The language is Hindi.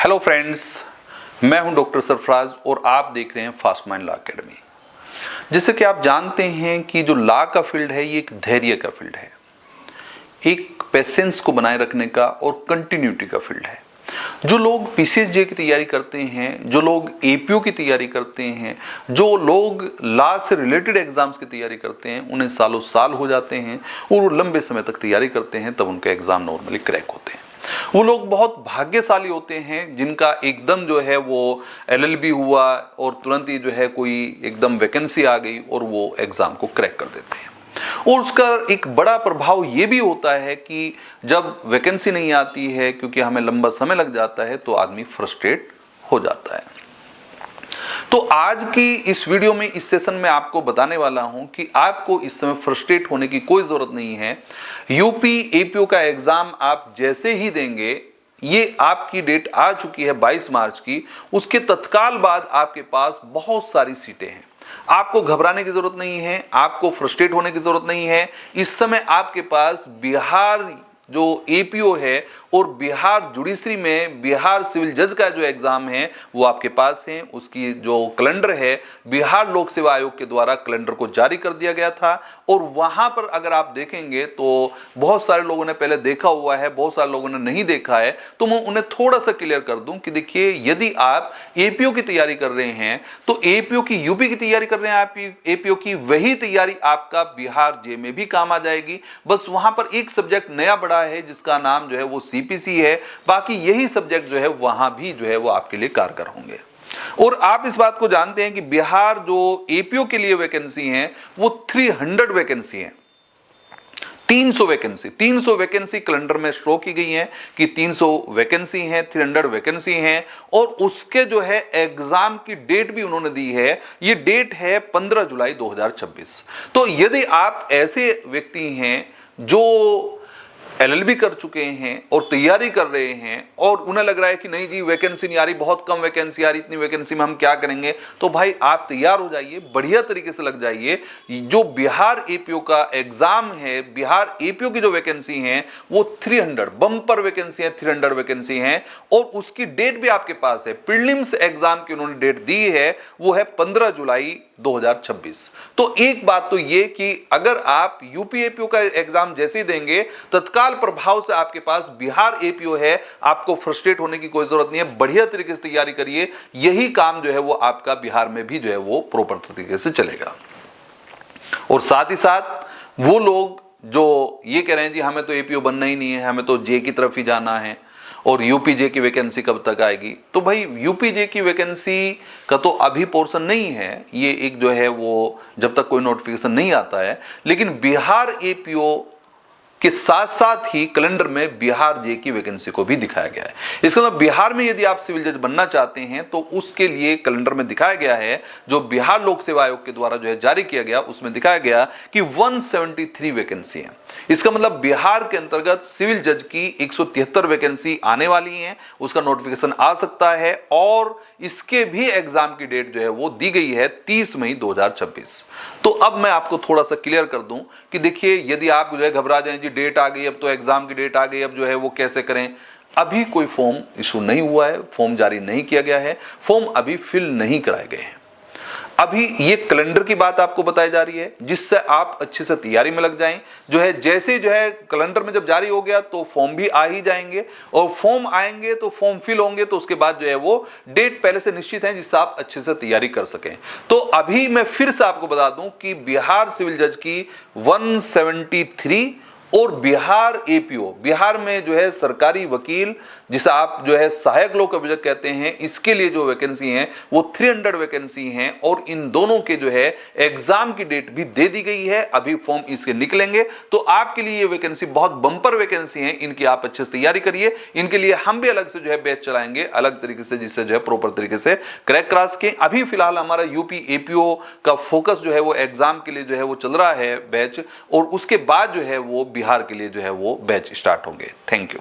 हेलो फ्रेंड्स, मैं हूं डॉक्टर सरफराज और आप देख रहे हैं फास्ट माइंड लॉ एकेडमी। जैसे कि आप जानते हैं कि जो लॉ का फील्ड है ये एक धैर्य का फील्ड है, एक पेशेंस को बनाए रखने का और कंटिन्यूटी का फील्ड है। जो लोग पीसीएसजे की तैयारी करते हैं, जो लोग एपीओ की तैयारी करते हैं, जो लोग लॉ से रिलेटेड एग्जाम्स की तैयारी करते हैं, उन्हें सालों साल हो जाते हैं और वो लंबे समय तक तैयारी करते हैं, तब उनके एग्जाम नॉर्मली क्रैक होते हैं। वो लोग बहुत भाग्यशाली होते हैं जिनका एकदम जो है वो एलएलबी हुआ और तुरंत ही जो है कोई एकदम वैकेंसी आ गई और वो एग्जाम को क्रैक कर देते हैं। और उसका एक बड़ा प्रभाव ये भी होता है कि जब वैकेंसी नहीं आती है, क्योंकि हमें लंबा समय लग जाता है, तो आदमी फ्रस्ट्रेट हो जाता है। तो आज की इस वीडियो में, इस सेशन में आपको बताने वाला हूं कि आपको इस समय फ्रस्ट्रेट होने की कोई जरूरत नहीं है। यूपी एपीओ का एग्जाम आप जैसे ही देंगे, ये आपकी डेट आ चुकी है 22 मार्च की, उसके तत्काल बाद आपके पास बहुत सारी सीटें हैं। आपको घबराने की जरूरत नहीं है, आपको फ्रस्ट्रेट होने की जरूरत नहीं है। इस समय आपके पास बिहार जो एपीओ है और बिहार जुडिशरी में बिहार सिविल जज का जो एग्जाम है वो आपके पास है। उसकी जो कैलेंडर है बिहार लोक सेवा आयोग के द्वारा कैलेंडर को जारी कर दिया गया था और वहां पर अगर आप देखेंगे तो बहुत सारे लोगों ने पहले देखा हुआ है, बहुत सारे लोगों ने नहीं देखा है, तो मैं उन्हें थोड़ा सा क्लियर कर दूं कि देखिए, यदि आप एपीओ की तैयारी कर रहे हैं तो एपीओ की यूपी की तैयारी कर रहे हैं, आप एपीओ की वही तैयारी आपका बिहार जे में भी काम आ जाएगी। बस वहां पर एक सब्जेक्ट नया बड़ा है जिसका नाम जो है वो सीपीसी है, बाकी यही सब्जेक्ट जो है वहां भी जो है वो आपके लिए कारगर होंगे। और आप इस बात को जानते हैं कि बिहार जो एपीओ के लिए वैकेंसी है वो 300 वैकेंसी है, 300 वैकेंसी कैलेंडर में शो की गई है कि 300 वैकेंसी हैं, 300 वैकेंसी हैं। और उसके जो है एग्जाम की डेट भी उन्होंने दी है, ये डेट है 15 जुलाई 2026। तो यदि आप ऐसे व्यक्ति हैं जो एलएलबी कर चुके हैं और तैयारी कर रहे हैं और उन्हें लग रहा है कि नहीं जी वैकेंसी नहीं आ रही, बहुत कम वैकेंसी आ रही, इतनी वैकेंसी में हम क्या करेंगे, तो भाई आप तैयार हो जाइए, बढ़िया तरीके से लग जाइए। जो बिहार एपीओ का एग्जाम है, बिहार एपीओ की जो वैकेंसी है वो 300 बम्पर वैकेंसी है, 300 वैकेंसी है और उसकी डेट भी आपके पास है। प्रीलिम्स एग्जाम की उन्होंने डेट दी है, वो है 15 जुलाई 2026। तो एक बात तो ये कि अगर आप यूपी एपीओ का एग्जाम जैसे ही देंगे, तत्काल प्रभाव से आपके पास बिहार एपीओ है, आपको फ्रस्ट्रेट होने की कोई जरूरत नहीं है। बढ़िया तरीके से तैयारी करिए, यही काम जो है वो आपका बिहार में भी जो है वो प्रॉपर तरीके से चलेगा। और साथ ही साथ वो लोग जो ये कह रहे हैं जी हमें तो एपीओ बनना ही नहीं है, हमें तो जे की तरफ ही जाना है और यूपीजे की वैकेंसी कब तक आएगी, तो भाई यूपीजे की वैकेंसी का तो अभी पोर्शन नहीं है, ये एक जो है वो जब तक कोई नोटिफिकेशन नहीं आता है। लेकिन बिहार एपीओ के साथ साथ ही कैलेंडर में बिहार जे की वैकेंसी को भी दिखाया गया है। इसका मतलब बिहार में यदि आप सिविल जज बनना चाहते हैं तो उसके लिए कैलेंडर में दिखाया गया है, जो बिहार लोक सेवा आयोग के द्वारा जो है जारी किया गया, उसमें दिखाया गया कि 173 वैकेंसी है। इसका मतलब बिहार के अंतर्गत सिविल जज की 173 वैकेंसी आने वाली है, उसका नोटिफिकेशन आ सकता है और इसके भी एग्जाम की डेट जो है वो दी गई है 30 मई 2026। तो अब मैं आपको थोड़ा सा क्लियर कर दूं कि देखिए, यदि आप जो है घबरा जाएं जी डेट आ गई, अब तो एग्जाम की डेट आ गई, अब जो है वो कैसे करें, अभी कोई फॉर्म इशू नहीं हुआ है, फॉर्म जारी नहीं किया गया है, फॉर्म अभी फिल नहीं कराए गए हैं। अभी ये कैलेंडर की बात आपको बताई जा रही है जिससे आप अच्छे से तैयारी में लग जाएं। जो है जैसे जो है कैलेंडर में जब जारी हो गया तो फॉर्म भी आ ही जाएंगे और फॉर्म आएंगे तो फॉर्म फिल होंगे, तो उसके बाद जो है वो डेट पहले से निश्चित है जिससे आप अच्छे से तैयारी कर सकें। तो अभी मैं फिर से आपको बता दूं कि बिहार सिविल जज की 173 और बिहार एपीओ, बिहार में जो है सरकारी वकील जिसे आप जो है सहायक लोक अभियोजक कहते हैं, इसके लिए जो वैकेंसी हैं वो 300 वैकेंसी हैं और इन दोनों के जो है एग्जाम की डेट भी दे दी गई है, अभी फॉर्म इसके निकलेंगे। तो आपके लिए ये वैकेंसी बहुत बंपर वैकेंसी है, इनकी आप अच्छे से तैयारी करिए। इनके लिए हम भी अलग से जो है बैच चलाएंगे अलग तरीके से, जिससे जो है प्रॉपर तरीके से क्रैक करा सके। अभी फिलहाल हमारा यूपी एपीओ का फोकस जो है वो एग्जाम के लिए जो है वो चल रहा है बैच, और उसके बाद जो है वो बिहार के लिए जो है वो बैच स्टार्ट होंगे। Thank you.